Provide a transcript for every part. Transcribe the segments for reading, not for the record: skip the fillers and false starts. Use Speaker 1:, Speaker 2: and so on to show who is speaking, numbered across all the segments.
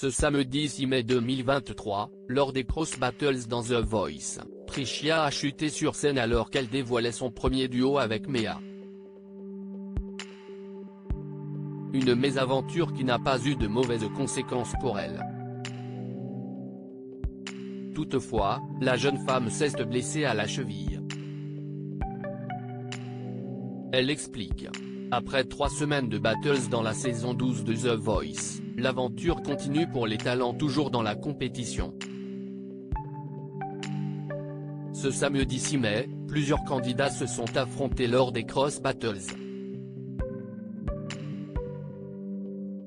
Speaker 1: Ce samedi 6 mai 2023, lors des Cross Battles dans The Voice, Prishia a chuté sur scène alors qu'elle dévoilait son premier duo avec Mea. Une mésaventure qui n'a pas eu de mauvaises conséquences pour elle. Toutefois, la jeune femme s'est blessée à la cheville. Elle explique. Après 3 semaines de battles dans la saison 12 de The Voice, l'aventure continue pour les talents toujours dans la compétition. Ce samedi 6 mai, plusieurs candidats se sont affrontés lors des Cross Battles.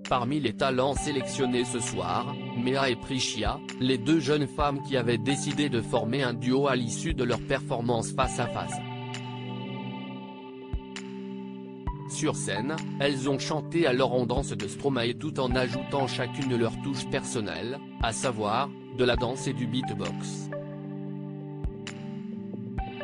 Speaker 1: Parmi les talents sélectionnés ce soir, Mea et Prishia, les deux jeunes femmes qui avaient décidé de former un duo à l'issue de leur performance face à face. Sur scène, elles ont chanté alors en danse de Stromae tout en ajoutant chacune leur touche personnelle, à savoir, de la danse et du beatbox.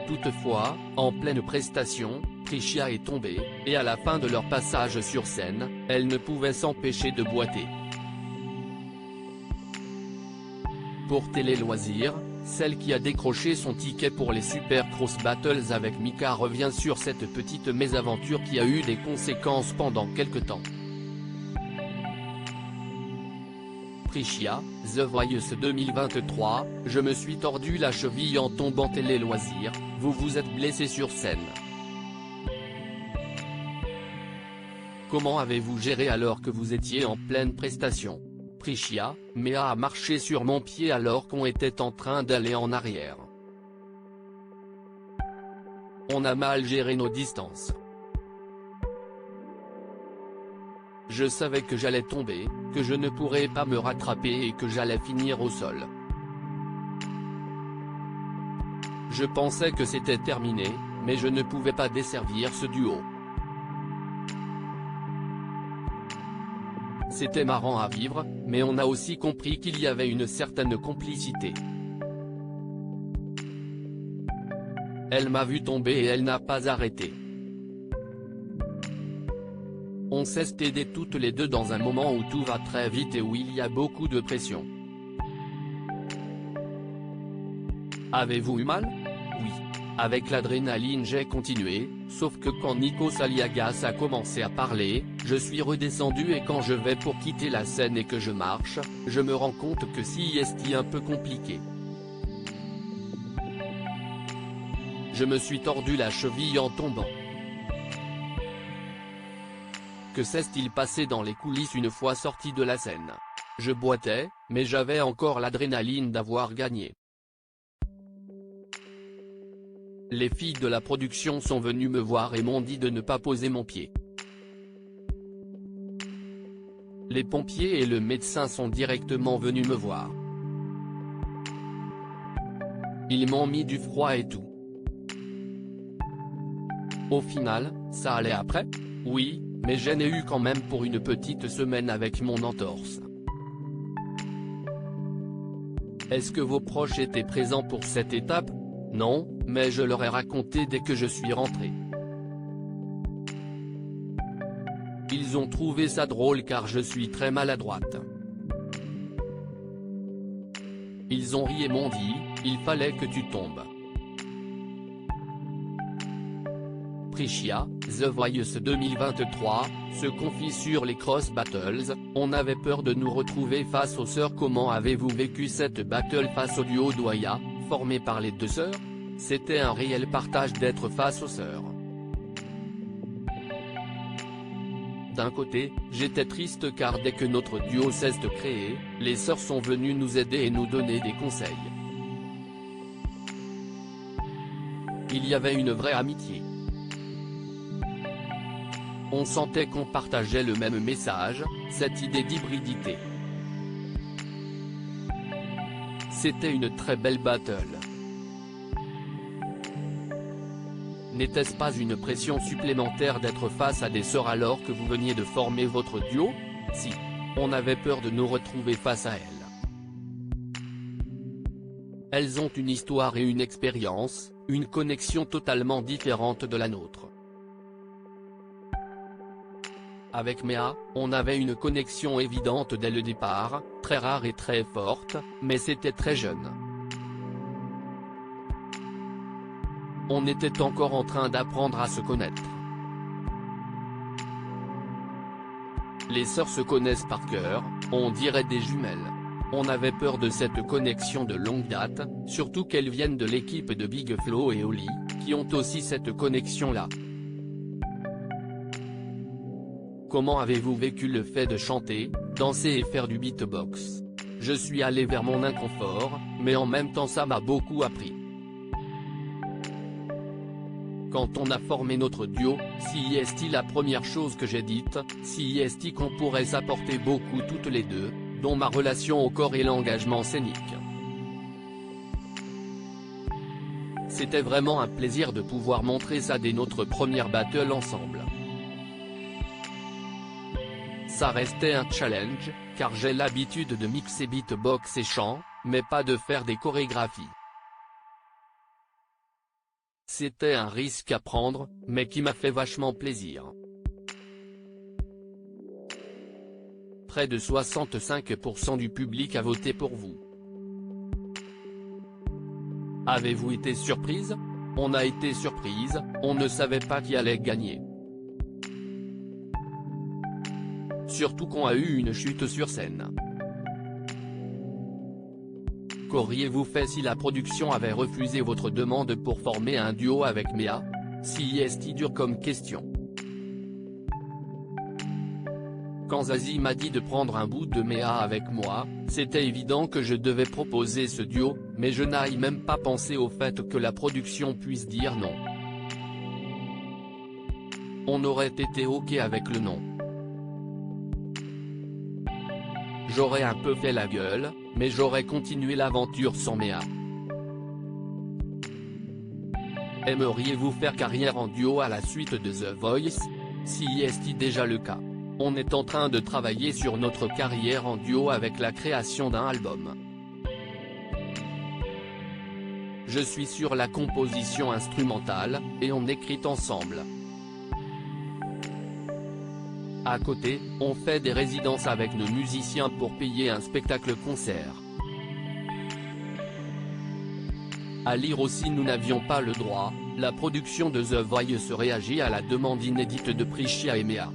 Speaker 1: Toutefois, en pleine prestation, Prishia est tombée, et à la fin de leur passage sur scène, elle ne pouvait s'empêcher de boiter. Pour Télé Loisirs, celle qui a décroché son ticket pour les Super Cross Battles avec Mika revient sur cette petite mésaventure qui a eu des conséquences pendant quelque temps. Prishia, The Voice 2023, je me suis tordu la cheville en tombant. Télé Loisirs, vous vous êtes blessé sur scène. Comment avez-vous géré alors que vous étiez en pleine prestation? Prishia, Mea a marché sur mon pied alors qu'on était en train d'aller en arrière. On a mal géré nos distances. Je savais que j'allais tomber, que je ne pourrais pas me rattraper et que j'allais finir au sol. Je pensais que c'était terminé, mais je ne pouvais pas desservir ce duo. C'était marrant à vivre, mais on a aussi compris qu'il y avait une certaine complicité. Elle m'a vu tomber et elle n'a pas arrêté. On s'est aidés toutes les deux dans un moment où tout va très vite et où il y a beaucoup de pression. Avez-vous eu mal? Oui. Avec l'adrénaline j'ai continué, sauf que quand Nikos Aliagas a commencé à parler, je suis redescendu et quand je vais pour quitter la scène et que je marche, je me rends compte que c'est un peu compliqué. Je me suis tordu la cheville en tombant. Que s'est-il passé dans les coulisses une fois sorti de la scène? Je boitais, mais j'avais encore l'adrénaline d'avoir gagné. Les filles de la production sont venues me voir et m'ont dit de ne pas poser mon pied. Les pompiers et le médecin sont directement venus me voir. Ils m'ont mis du froid et tout. Au final, ça allait après? Oui, mais j'en ai eu quand même pour une petite semaine avec mon entorse. Est-ce que vos proches étaient présents pour cette étape? Non, mais je leur ai raconté dès que je suis rentré. Ils ont trouvé ça drôle car je suis très maladroite. Ils ont ri et m'ont dit, il fallait que tu tombes. Prishia, The Voice 2023, se confie sur les Cross Battles, on avait peur de nous retrouver face aux sœurs. Comment avez-vous vécu cette battle face au duo Douaya, formé par les deux sœurs? C'était un réel partage d'être face aux sœurs. D'un côté, j'étais triste car dès que notre duo s'est créé, les sœurs sont venues nous aider et nous donner des conseils. Il y avait une vraie amitié. On sentait qu'on partageait le même message, cette idée d'hybridité. C'était une très belle battle. N'était-ce pas une pression supplémentaire d'être face à des sœurs alors que vous veniez de former votre duo? Si. On avait peur de nous retrouver face à elles. Elles ont une histoire et une expérience, une connexion totalement différente de la nôtre. Avec Méa, on avait une connexion évidente dès le départ, très rare et très forte, mais c'était très jeune. On était encore en train d'apprendre à se connaître. Les sœurs se connaissent par cœur, on dirait des jumelles. On avait peur de cette connexion de longue date, surtout qu'elles viennent de l'équipe de Big Flo et Oli, qui ont aussi cette connexion-là. Comment avez-vous vécu le fait de chanter, danser et faire du beatbox? Je suis allé vers mon inconfort, mais en même temps ça m'a beaucoup appris. Quand on a formé notre duo, CIST, la première chose que j'ai dite, CIST, qu'on pourrait s'apporter beaucoup toutes les deux, dont ma relation au corps et l'engagement scénique. C'était vraiment un plaisir de pouvoir montrer ça dès notre première battle ensemble. Ça restait un challenge, car j'ai l'habitude de mixer beatbox et chant, mais pas de faire des chorégraphies. C'était un risque à prendre, mais qui m'a fait vachement plaisir. Près de 65% du public a voté pour vous. Avez-vous été surprise? On a été surprise, on ne savait pas qui allait gagner. Surtout qu'on a eu une chute sur scène. Qu'auriez-vous fait si la production avait refusé votre demande pour former un duo avec Méa? CIST, dur comme question. Quand Zazie m'a dit de prendre un bout de Méa avec moi, c'était évident que je devais proposer ce duo, mais je n'ai même pas pensé au fait que la production puisse dire non. On aurait été ok avec le non. J'aurais un peu fait la gueule, mais j'aurais continué l'aventure sans Méa. Aimeriez-vous faire carrière en duo à la suite de The Voice? CIST, déjà le cas. On est en train de travailler sur notre carrière en duo avec la création d'un album. Je suis sur la composition instrumentale, et on écrit ensemble. À côté, on fait des résidences avec nos musiciens pour payer un spectacle-concert. À lire aussi, nous n'avions pas le droit, la production de The Voice réagit à la demande inédite de Prishia et Méa.